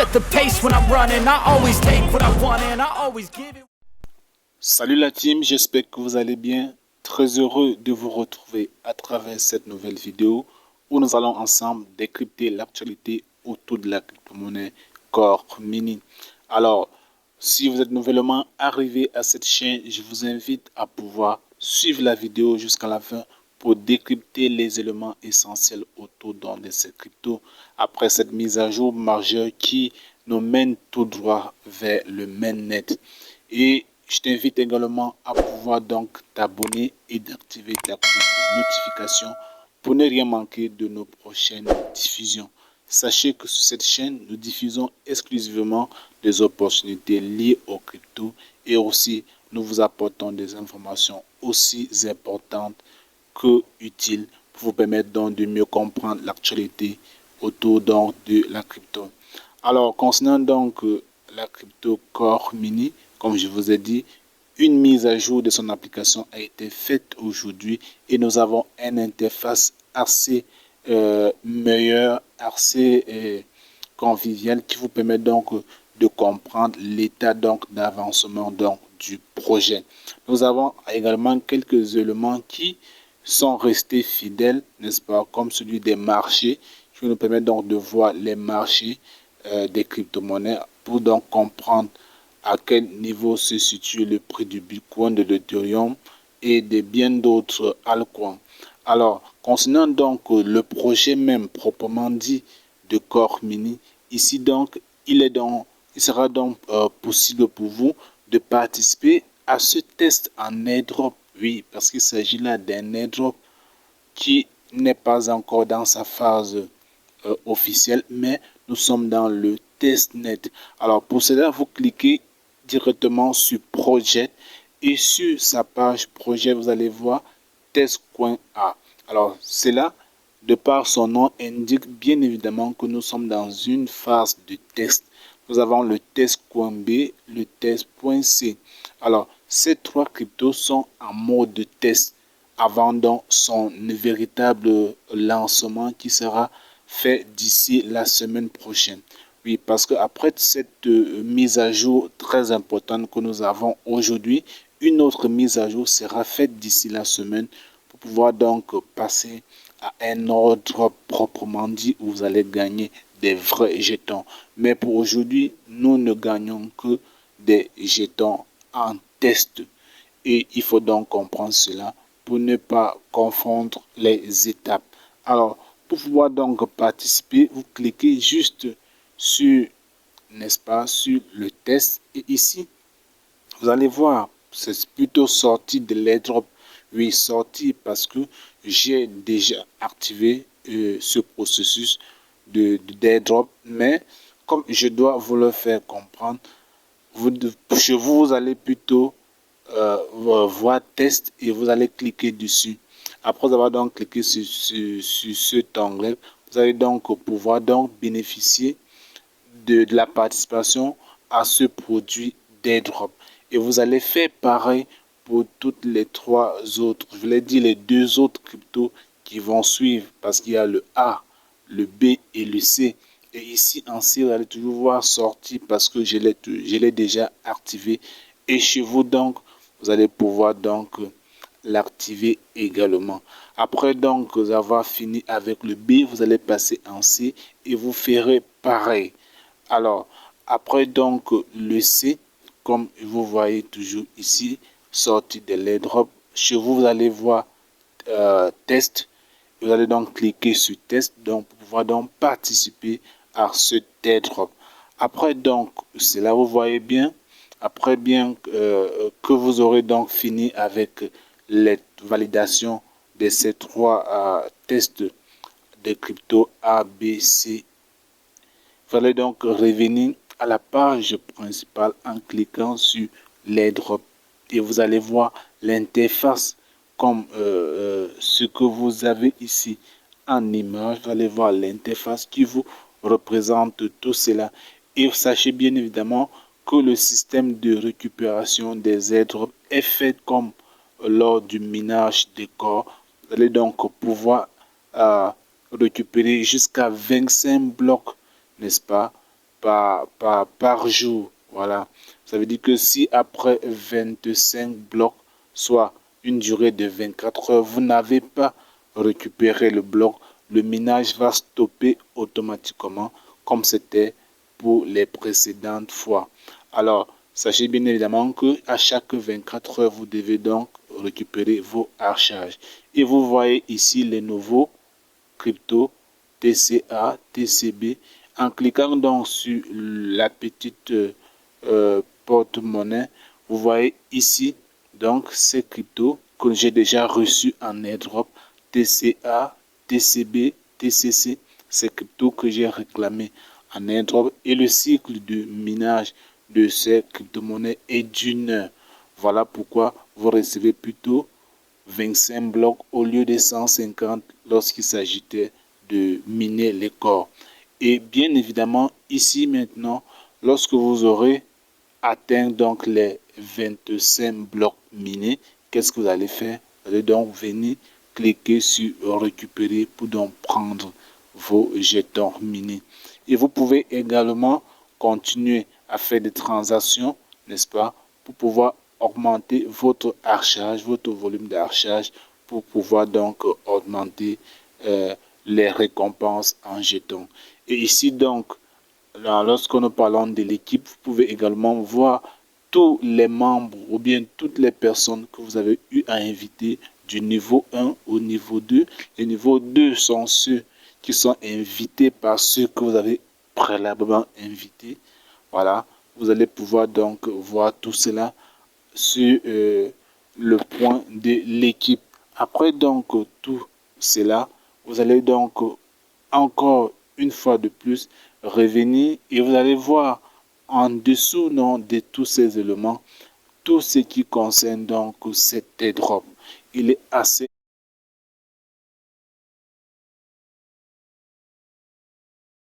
at the pace when I'm running. I always take what I want and I always give it. Salut la team, j'espère que vous allez bien. Très heureux de vous retrouver à travers cette nouvelle vidéo où nous allons ensemble décrypter l'actualité autour de la crypto-monnaie Core Mini. Alors, si vous êtes nouvellement arrivé à cette chaîne, je vous invite à pouvoir suivre la vidéo jusqu'à la fin pour décrypter les éléments essentiels autour de ces cryptos après cette mise à jour majeure qui nous mène tout droit vers le mainnet. Et je t'invite également à pouvoir donc t'abonner et d'activer ta cloche de notification pour ne rien manquer de nos prochaines diffusions. Sachez que sur cette chaîne, nous diffusons exclusivement des opportunités liées aux cryptos et aussi nous vous apportons des informations aussi importantes que utiles pour vous permettre donc de mieux comprendre l'actualité autour donc de la crypto. Alors, concernant donc la crypto Core Mini, comme je vous ai dit, une mise à jour de son application a été faite aujourd'hui et nous avons une interface assez meilleure, assez conviviale qui vous permet donc de comprendre l'état donc d'avancement donc du projet. Nous avons également quelques éléments qui sont restés fidèles, n'est-ce pas, comme celui des marchés, qui nous permet donc de voir les marchés des crypto-monnaies pour donc comprendre à quel niveau se situe le prix du Bitcoin, de l'Ethereum et de bien d'autres altcoins. Alors, concernant donc le projet même proprement dit de Core Mini, ici donc, il sera donc possible pour vous de participer à ce test en airdrop. Oui, parce qu'il s'agit là d'un airdrop qui n'est pas encore dans sa phase officielle, mais nous sommes dans le testnet. Alors, pour cela, vous cliquez directement sur projet et sur sa page projet, vous allez voir test.a. Alors, cela, de par son nom, indique bien évidemment que nous sommes dans une phase de test. Nous avons le test.b, le test.c. Alors, ces trois cryptos sont en mode de test avant donc son véritable lancement qui sera fait d'ici la semaine prochaine. Oui, parce qu'après cette mise à jour très importante que nous avons aujourd'hui, une autre mise à jour sera faite d'ici la semaine pour pouvoir donc passer à un ordre proprement dit où vous allez gagner des vrais jetons. Mais pour aujourd'hui, nous ne gagnons que des jetons en test. Et il faut donc comprendre cela pour ne pas confondre les étapes. Alors, pour pouvoir donc participer, vous cliquez juste sur, n'est-ce pas, sur le test. Et ici, vous allez voir, c'est plutôt sorti de l'airdrop. Oui, sorti parce que j'ai déjà activé ce processus d'airdrop. Mais comme je dois vous le faire comprendre, chez vous, vous allez plutôt voir test et vous allez cliquer dessus. Après avoir donc cliqué sur cet onglet, vous allez donc pouvoir donc bénéficier de la participation à ce produit d'airdrop. Et vous allez faire pareil pour toutes les trois autres. Je l'ai dit, les deux autres cryptos qui vont suivre parce qu'il y a le A, le B et le C. Et ici en C, vous allez toujours voir sortir parce que je l'ai déjà activé. Et chez vous donc, vous allez pouvoir donc l'activer également. Après donc avoir fini avec le B, vous allez passer en C et vous ferez pareil. Alors, après donc le C, comme vous voyez toujours ici, sorti de l'airdrop, chez vous, vous allez voir test. Vous allez donc cliquer sur test donc, pour pouvoir donc participer à ce airdrop. Après donc, cela vous voyez bien, après bien que vous aurez donc fini avec les validations de ces trois tests de crypto A, B, C, vous allez donc revenir à la page principale en cliquant sur l'airdrop et vous allez voir l'interface comme ce que vous avez ici en image. Vous allez voir l'interface qui vous représente tout cela et sachez bien évidemment que le système de récupération des airdrops est fait comme lors du minage des corps. Vous allez donc pouvoir récupérer jusqu'à 25 blocs, n'est-ce pas, par jour. Voilà. Ça veut dire que si après 25 blocs, soit une durée de 24 heures, vous n'avez pas récupéré le bloc, le minage va stopper automatiquement comme c'était pour les précédentes fois. Alors, sachez bien évidemment que à chaque 24 heures, vous devez donc récupérer vos archages. Et vous voyez ici les nouveaux crypto TCA, TCB. En cliquant donc sur la petite porte-monnaie, vous voyez ici donc ces cryptos que j'ai déjà reçus en airdrop, TCA, TCB, TCC, ces cryptos que j'ai réclamés en airdrop, et le cycle de minage de ces crypto-monnaies est d'une heure. Voilà pourquoi vous recevez plutôt 25 blocs au lieu de 150 lorsqu'il s'agitait de miner les corps. Et bien évidemment, ici maintenant, lorsque vous aurez atteint donc les 25 blocs minés, qu'est-ce que vous allez faire? Vous allez donc venir cliquer sur récupérer pour donc prendre vos jetons minés. Et vous pouvez également continuer à faire des transactions, n'est-ce pas, pour pouvoir augmenter votre archage, votre volume d'archage, pour pouvoir donc augmenter les récompenses en jetons. Et ici donc, lorsque nous parlons de l'équipe, vous pouvez également voir tous les membres ou bien toutes les personnes que vous avez eu à inviter du niveau 1 au niveau 2. Les niveaux 2 sont ceux qui sont invités par ceux que vous avez préalablement invités. Voilà, vous allez pouvoir donc voir tout cela sur le point de l'équipe. Après donc tout cela, vous allez donc encore une fois de plus revenir et vous allez voir en dessous non, de tous ces éléments tout ce qui concerne donc cet airdrop. Il est assez